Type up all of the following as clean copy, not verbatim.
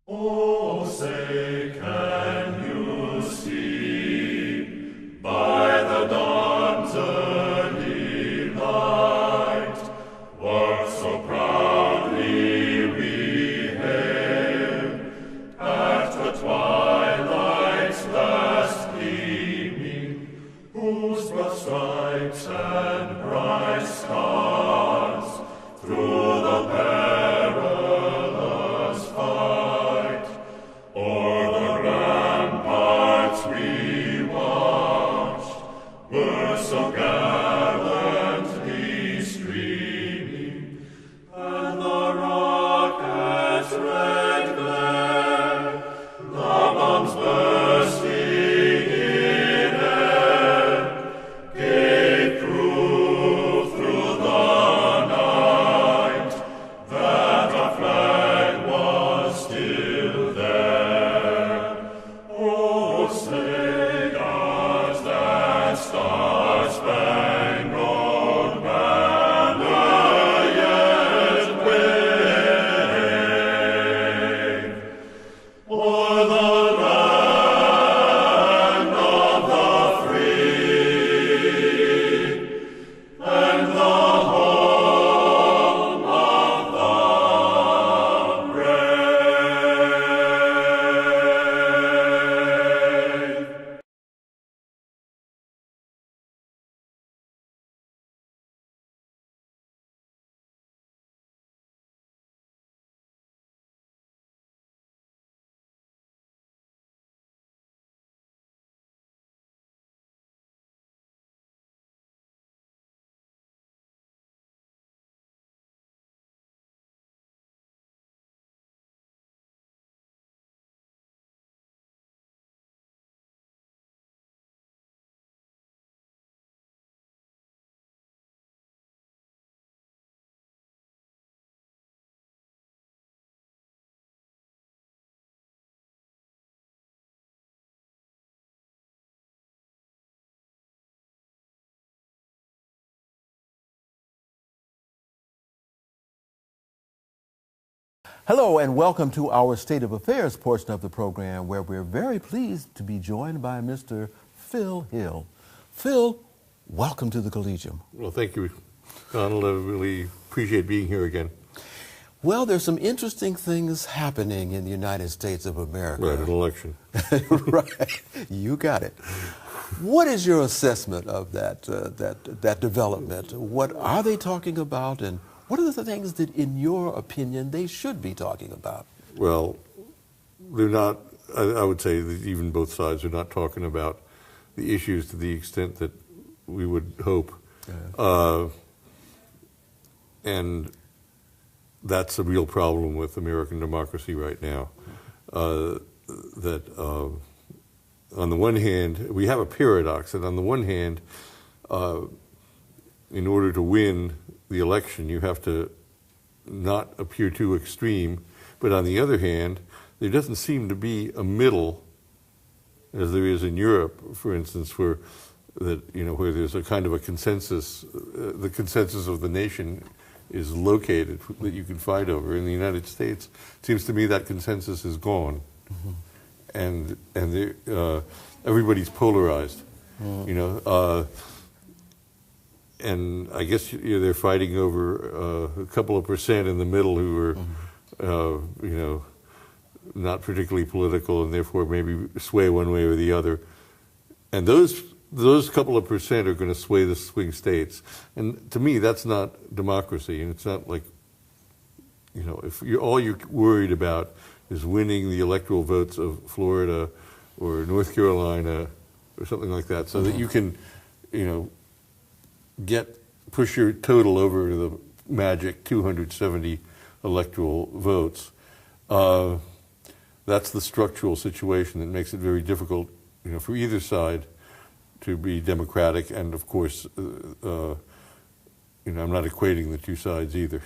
Oh, say, can you see by the dawn's early light what so proudly we hailed at the twilight's last gleaming, whose broad stripes and bright stars through the perilous fight o'er the ramparts we watched were so gallantly streaming, and the rocket's red glare, the bombs bursting in air, gave proof through the night that our flag was still there. Oh, say does that star-spangled banner yet wave o'er the land of the free and the home of the brave? Hello and welcome to our State of Affairs portion of the program, where we're very pleased to be joined by Mr. Phil Hill. Phil, welcome to the Collegium. Well, thank you, Donald. I really appreciate being here again. Well, there's some interesting things happening in the United States of America. Right, an election. Right, you got it. What is your assessment of that development? What are they talking about, and what are the things that, in your opinion, they should be talking about? Well, they're not, I would say that even both sides are not talking about the issues to the extent that we would hope. Yeah. And that's a real problem with American democracy right now. That on the one hand, we have a paradox that on the one hand, in order to win the election, you have to not appear too extreme, but on the other hand, there doesn't seem to be a middle, as there is in Europe, for instance, where there's a kind of a consensus. The consensus of the nation is located that you can fight over. In the United States, it seems to me that consensus is gone, and everybody's polarized. And I guess they're fighting over a couple of percent in the middle who are, not particularly political and therefore maybe sway one way or the other. And those couple of percent are going to sway the swing states. And to me, that's not democracy. And it's not like, if all you're worried about is winning the electoral votes of Florida or North Carolina or something like that, so that you can, push your total over to the magic 270 electoral votes. That's the structural situation that makes it very difficult, for either side to be democratic. And of course, I'm not equating the two sides either.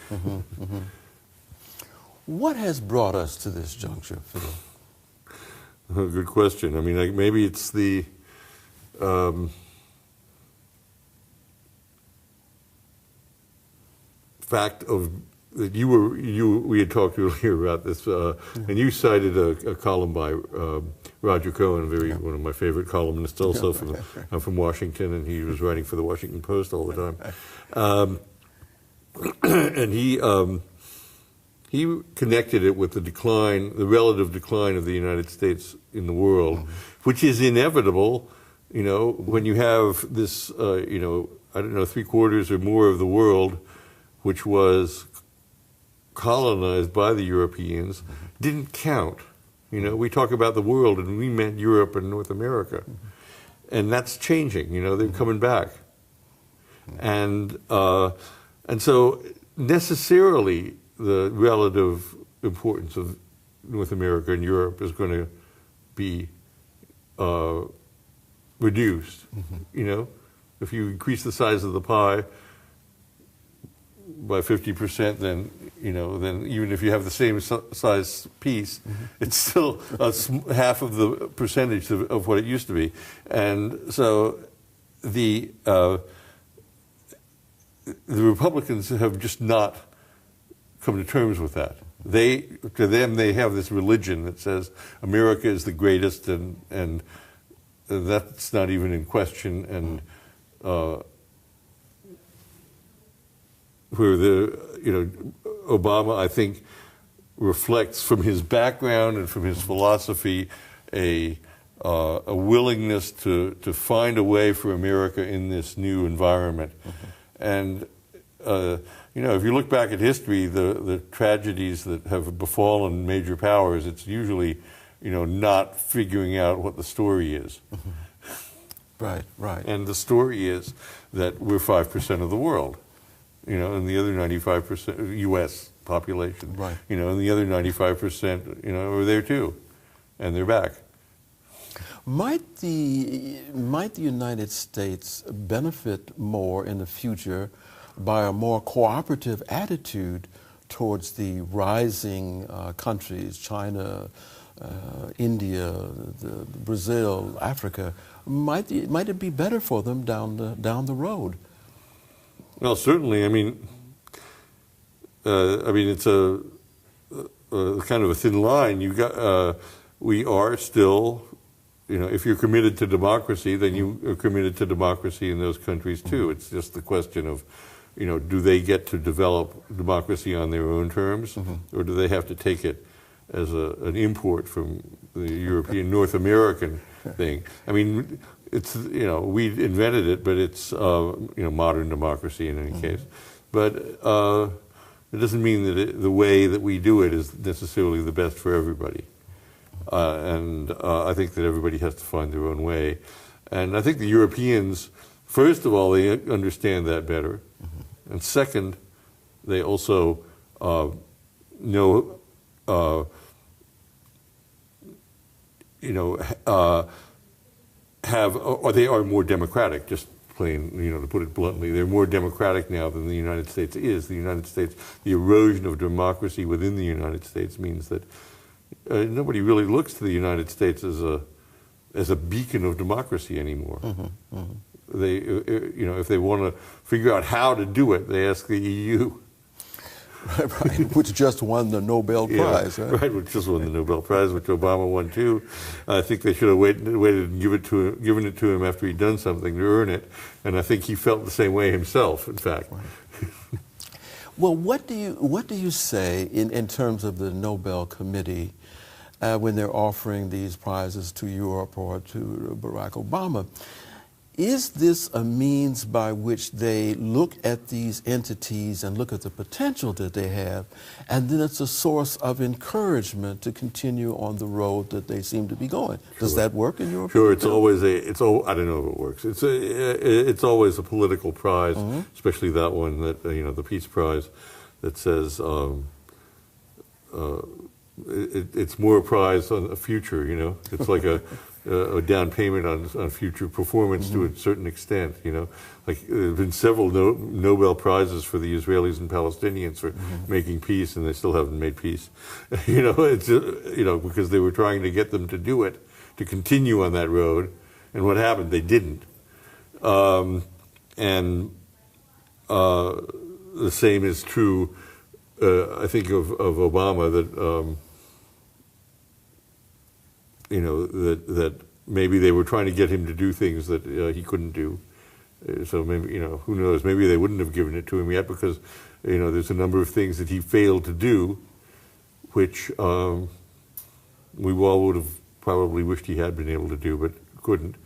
What has brought us to this juncture, Phil? Good question. I mean, maybe it's the fact of that we had talked earlier about this, and you cited a column by Roger Cohen, one of my favorite columnists, also from Washington, and he was writing for the Washington Post all the time, and he connected it with the relative decline of the United States in the world, which is inevitable. When you have this, I don't know, 3/4 or more of the world, which was colonized by the Europeans, didn't count. We talk about the world, and we meant Europe and North America, and that's changing. They're coming back, and so necessarily the relative importance of North America and Europe is going to be reduced. If you increase the size of the pie by 50%, then even if you have the same size piece, it's still half of the percentage of what it used to be. And so the Republicans have just not come to terms with that. To them, they have this religion that says America is the greatest, and that's not even in question. And where Obama, I think, reflects from his background and from his philosophy a willingness to find a way for America in this new environment. And if you look back at history, the tragedies that have befallen major powers, it's usually not figuring out what the story is. Right. And the story is that we're 5% of the world. And the other 95% U.S. population, right? And the other 95%, are there too, and they're back. Might the United States benefit more in the future by a more cooperative attitude towards the rising countries, China, India, Brazil, Africa? Might it be better for them down the road? Well, certainly. It's a kind of a thin line. We are still, if you're committed to democracy, then you are committed to democracy in those countries too. It's just the question of, do they get to develop democracy on their own terms, or do they have to take it as an import from the European, North American thing? It's, we invented it, but it's, modern democracy in any case. But it doesn't mean that the way that we do it is necessarily the best for everybody. And I think that everybody has to find their own way. And I think the Europeans, first of all, they understand that better. And second, they also they are more democratic, just plain, to put it bluntly. They're more democratic now than the United States is. The erosion of democracy within the United States means that nobody really looks to the United States as a beacon of democracy anymore. They, if they want to figure out how to do it, they ask the EU. Right, which just won the Nobel Prize. Right, which just won the Nobel Prize, which Obama won too. I think they should have waited and given it to him after he'd done something to earn it. And I think he felt the same way himself, in fact. Right. Well, what do you say in terms of the Nobel Committee when they're offering these prizes to Europe or to Barack Obama? Is this a means by which they look at these entities and look at the potential that they have, and then it's a source of encouragement to continue on the road that they seem to be going? Sure. Does that work in your opinion? Sure, I don't know if it works. It's always a political prize, especially that one that the Peace Prize, that says it's more a prize on a future. It's like a down payment on future performance to a certain extent. Like there have been several Nobel Prizes for the Israelis and Palestinians for making peace, and they still haven't made peace. It's because they were trying to get them to do it, to continue on that road, and what happened? They didn't. And the same is true I think of Obama that that maybe they were trying to get him to do things that he couldn't do. So maybe, who knows? Maybe they wouldn't have given it to him yet because there's a number of things that he failed to do, which we all would have probably wished he had been able to do, but couldn't.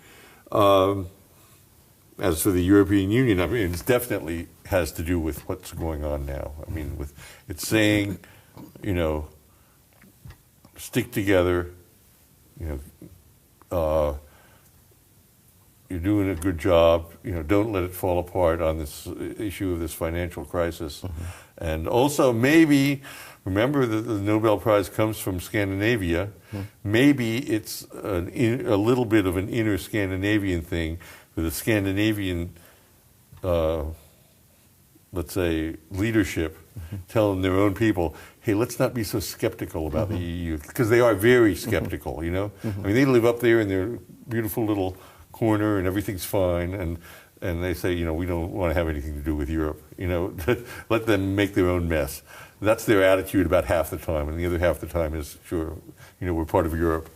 As for the European Union, I mean, it definitely has to do with what's going on now. I mean, it's saying, stick together. You're doing a good job. Don't let it fall apart on this issue of this financial crisis. Mm-hmm. And also, maybe remember that the Nobel Prize comes from Scandinavia. Mm-hmm. Maybe it's a little bit of an inner Scandinavian thing, with the Scandinavian, let's say, leadership telling their own people, hey, let's not be so skeptical about the EU, because they are very skeptical, I mean, they live up there in their beautiful little corner and everything's fine, and they say, we don't want to have anything to do with Europe, let them make their own mess. That's their attitude about half the time, and the other half the time is, sure, we're part of Europe.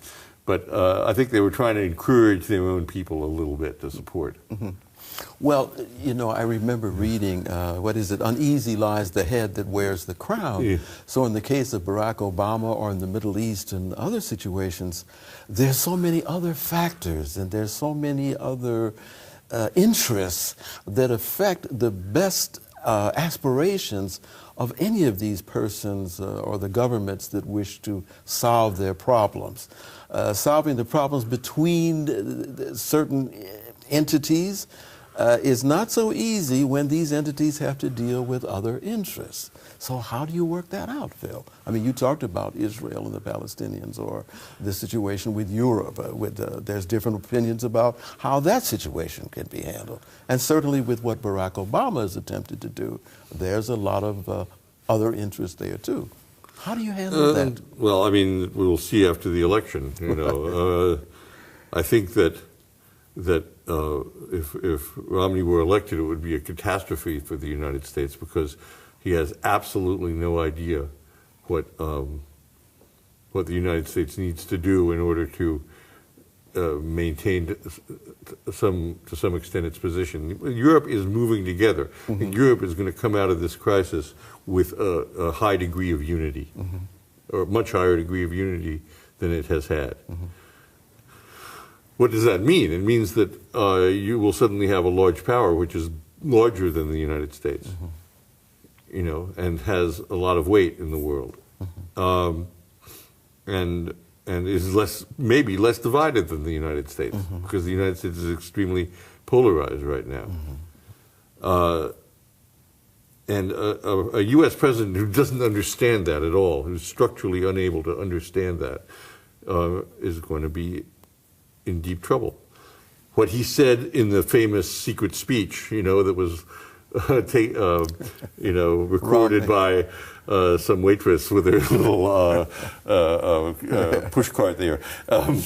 But I think they were trying to encourage their own people a little bit to support. Mm-hmm. Well, I remember reading, uneasy lies the head that wears the crown. Yeah. So in the case of Barack Obama or in the Middle East and other situations, there's so many other factors and there's so many other interests that affect the best aspirations of any of these persons or the governments that wish to solve their problems. Solving the problems between certain entities is not so easy when these entities have to deal with other interests. So how do you work that out, Phil? I mean, you talked about Israel and the Palestinians, or the situation with Europe. There's different opinions about how that situation can be handled. And certainly with what Barack Obama has attempted to do, there's a lot of other interests there too. How do you handle that? Well, I mean, we will see after the election. I think that if Romney were elected, it would be a catastrophe for the United States because he has absolutely no idea what the United States needs to do in order to maintain to some extent its position. Europe is moving together, and Europe is going to come out of this crisis with a high degree of unity, or a much higher degree of unity than it has had. What does that mean? It means that you will suddenly have a large power which is larger than the United States, and has a lot of weight in the world, and is maybe less divided than the United States, because the United States is extremely polarized right now. And a U.S. president who doesn't understand that at all, who's structurally unable to understand that, is going to be in deep trouble. What he said in the famous secret speech, that was recorded by some waitress with her little push cart there. I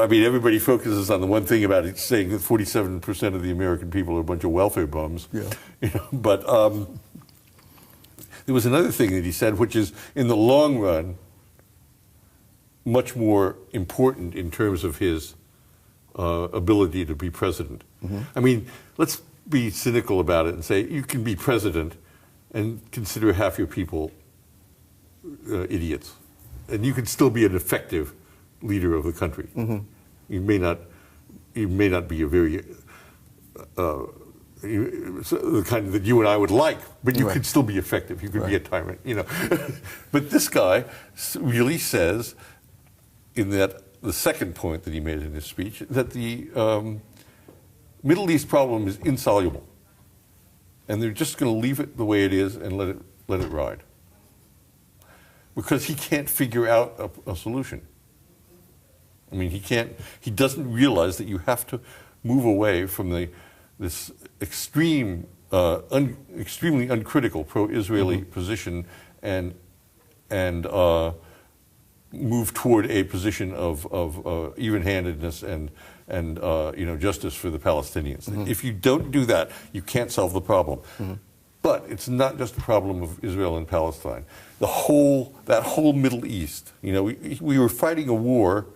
mean, everybody focuses on the one thing about it, saying that 47% of the American people are a bunch of welfare bums. Yeah. But there was another thing that he said, which is, in the long run, much more important in terms of his ability to be president. I mean, let's be cynical about it and say you can be president and consider half your people idiots, and you can still be an effective leader of the country. You may not be a very the kind that you and I would like, but you could still be effective. You could be a tyrant, But this guy really says, in the second point that he made in his speech, that the Middle East problem is insoluble, and they're just going to leave it the way it is and let it ride, because he can't figure out a solution. I mean, he doesn't realize that you have to move away from this extremely uncritical pro-Israeli position and move toward a position of even-handedness and justice for the Palestinians. If you don't do that, you can't solve the problem. But it's not just a problem of Israel and Palestine. That whole Middle East, we were fighting a war,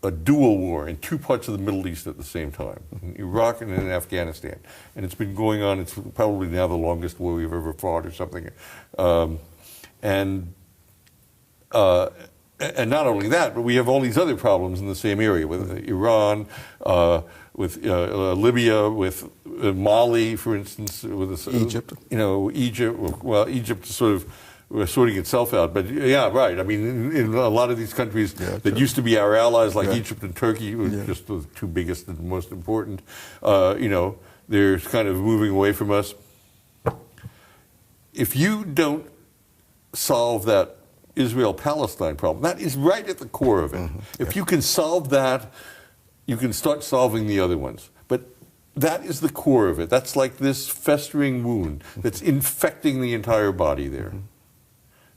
a dual war in two parts of the Middle East at the same time, in Iraq and in Afghanistan. And it's been going on, it's probably now the longest war we've ever fought or something. And not only that, but we have all these other problems in the same area with Iran, with Libya, with Mali, for instance, with Egypt. Egypt. Well, Egypt is sort of sorting itself out, but yeah, right. I mean, in a lot of these countries that used to be our allies, like Egypt and Turkey, just the two biggest and most important, they're kind of moving away from us. If you don't solve that Israel-Palestine problem, that is right at the core of it. Mm-hmm. If you can solve that, you can start solving the other ones. But that is the core of it. That's like this festering wound that's infecting the entire body there.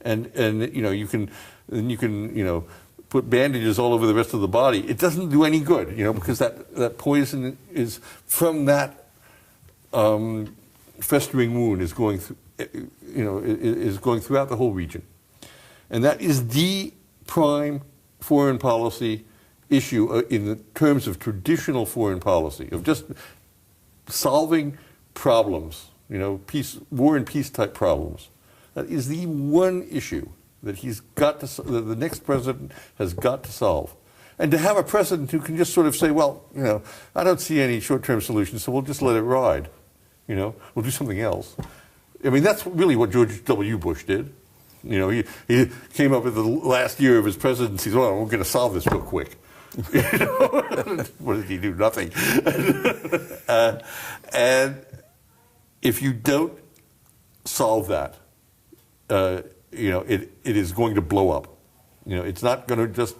Mm-hmm. And you can put bandages all over the rest of the body. It doesn't do any good, because that poison is from that festering wound is going through, is going throughout the whole region. And that is the prime foreign policy issue in the terms of traditional foreign policy, of just solving problems, war and peace type problems. That is the one issue that that the next president has got to solve. And to have a president who can just sort of say, well, I don't see any short-term solutions, so we'll just let it ride. We'll do something else. I mean, that's really what George W. Bush did. He came up with the last year of his presidency. Well, we're going to solve this real quick. What did he do? Nothing. And if you don't solve that, it is going to blow up. It's not going to just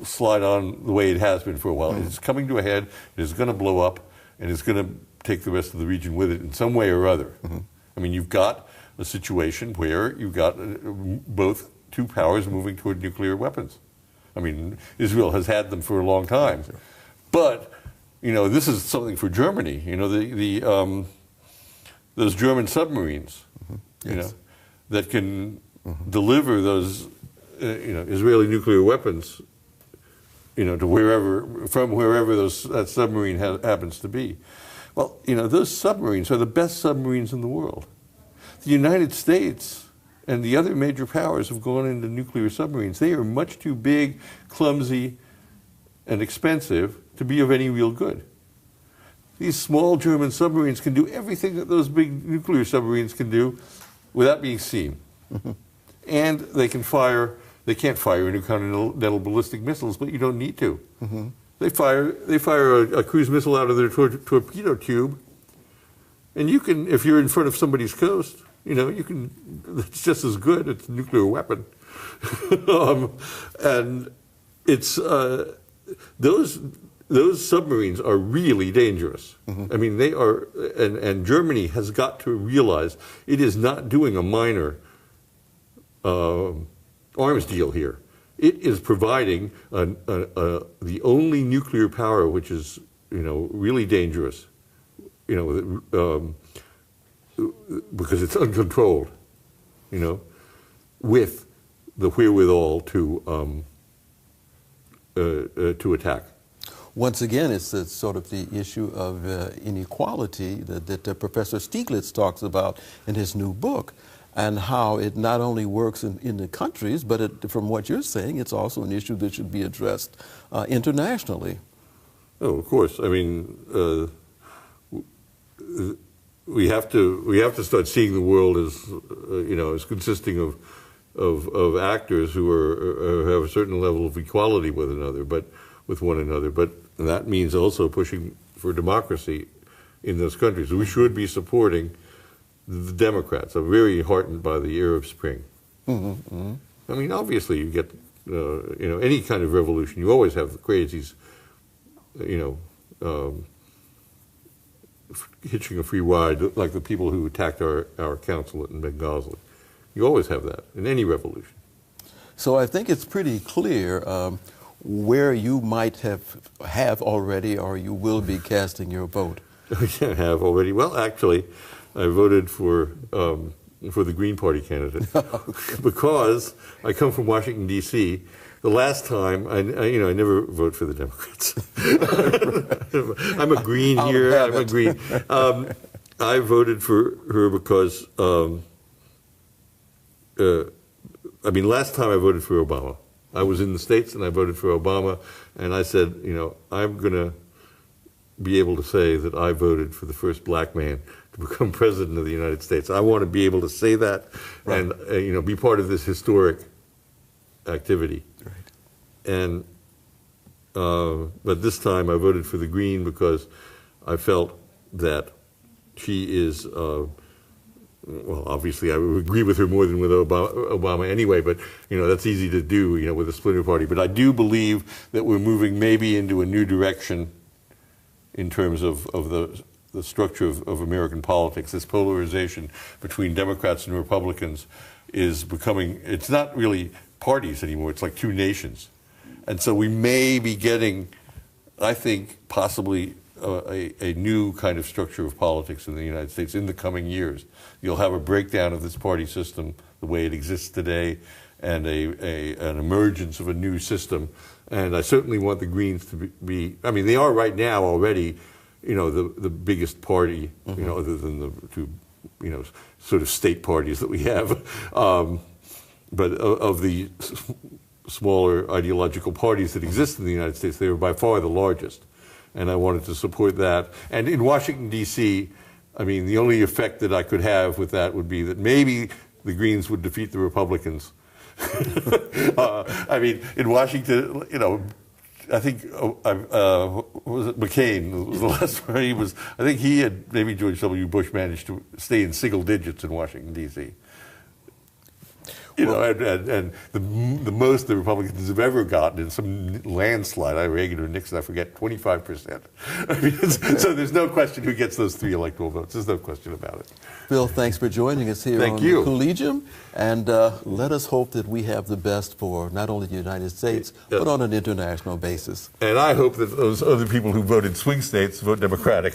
slide on the way it has been for a while. It's coming to a head. It is going to blow up, and it's going to take the rest of the region with it in some way or other. Mm-hmm. I mean, you've got a situation where you've got both two powers moving toward nuclear weapons. I mean, Israel has had them for a long time. But, this is something for Germany. Those German submarines, that can deliver those, Israeli nuclear weapons, to wherever that submarine happens to be. Well, those submarines are the best submarines in the world. The United States and the other major powers have gone into nuclear submarines. They are much too big, clumsy, and expensive to be of any real good. These small German submarines can do everything that those big nuclear submarines can do without being seen. Mm-hmm. And they can't fire intercontinental ballistic missiles, but you don't need to. Mm-hmm. They fire a cruise missile out of their torpedo tube, and you can, if you're in front of somebody's coast, it's just as good. It's a nuclear weapon. And it's, those submarines are really dangerous. Mm-hmm. I mean, they are, and Germany has got to realize it is not doing a minor arms deal here. It is providing the only nuclear power which is, really dangerous, because it's uncontrolled, with the wherewithal to attack. Once again, it's sort of the issue of inequality that Professor Stieglitz talks about in his new book, and how it not only works in the countries, but from what you're saying, it's also an issue that should be addressed internationally. Oh, of course. I mean, we have to start seeing the world as as consisting of actors who have a certain level of equality with one another. But that means also pushing for democracy in those countries. We should be supporting the Democrats. I'm very heartened by the Arab Spring. Mm-hmm, mm-hmm. I mean, obviously, you get any kind of revolution. You always have the crazies, hitching a free ride, like the people who attacked our consulate in Benghazi. You always have that in any revolution. So I think it's pretty clear where you might have already, or you will be casting your vote. We have already. Well, actually, I voted for the Green Party candidate because I come from Washington, D.C. The last time, I never vote for the Democrats. I'm a Green here. I'm a Green. I voted for her because, last time I voted for Obama. I was in the States and I voted for Obama, and I said, I'm going to be able to say that I voted for the first black man to become president of the United States. I want to be able to say that and be part of this historic activity. Right. And but this time I voted for the Green because I felt that she is. Well, obviously, I would agree with her more than with Obama anyway, but, that's easy to do, with a splinter party. But I do believe that we're moving maybe into a new direction in terms of the structure of American politics. This polarization between Democrats and Republicans is becoming, it's not really parties anymore, it's like two nations. And so we may be getting, I think, possibly a new kind of structure of politics in the United States in the coming years. You'll have a breakdown of this party system, the way it exists today, and an emergence of a new system. And I certainly want the Greens to be they are right now already, the biggest party, other than the two, sort of state parties that we have. But of the smaller ideological parties that exist in the United States, they are by far the largest. And I wanted to support that. And in Washington, D.C., the only effect that I could have with that would be that maybe the Greens would defeat the Republicans. In Washington, I think, was it McCain was the last one he was, I think he had, maybe George W. Bush managed to stay in single digits in Washington, D.C. And the most the Republicans have ever gotten in some landslide, Reagan or Nixon, I forget, 25%. So there's no question who gets those 3 electoral votes. There's no question about it. Bill, thanks for joining us here on the Collegium. And let us hope that we have the best for not only the United States, but on an international basis. And I hope that those other people who voted swing states vote Democratic.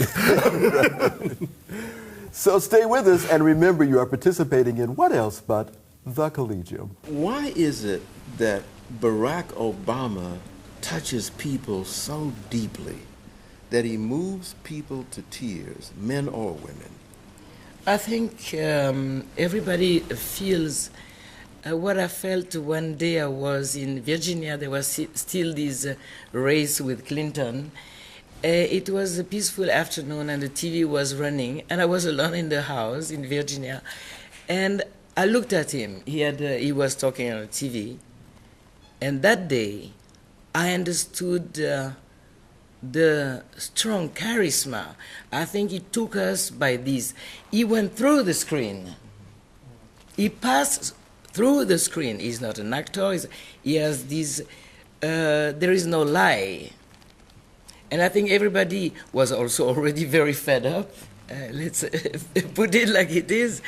So stay with us, and remember, you are participating in what else but the Collegium. Why is it that Barack Obama touches people so deeply that he moves people to tears, men or women? I think everybody feels what I felt one day I was in Virginia. There was still this race with Clinton. It was a peaceful afternoon and the TV was running, and I was alone in the house in Virginia. And I looked at him. He was talking on the TV, and that day, I understood the strong charisma. I think he took us by this. He went through the screen. He passed through the screen. He's not an actor. He has this. There is no lie, and I think everybody was also already very fed up. Let's put it like it is.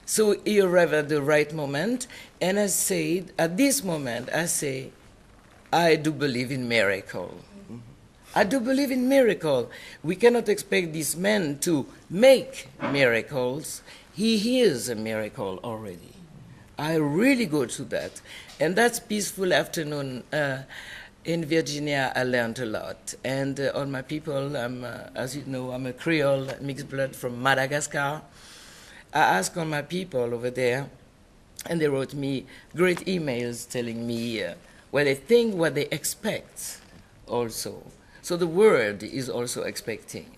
So he arrived at the right moment, and I said, at this moment, I do believe in miracle. I do believe in miracle. We cannot expect this man to make miracles. He is a miracle already. I really go to that. And that peaceful afternoon, in Virginia, I learned a lot. And all my people, as you know, I'm a Creole, mixed blood from Madagascar. I asked all my people over there, and they wrote me great emails telling me what they think, what they expect also. So the world is also expecting.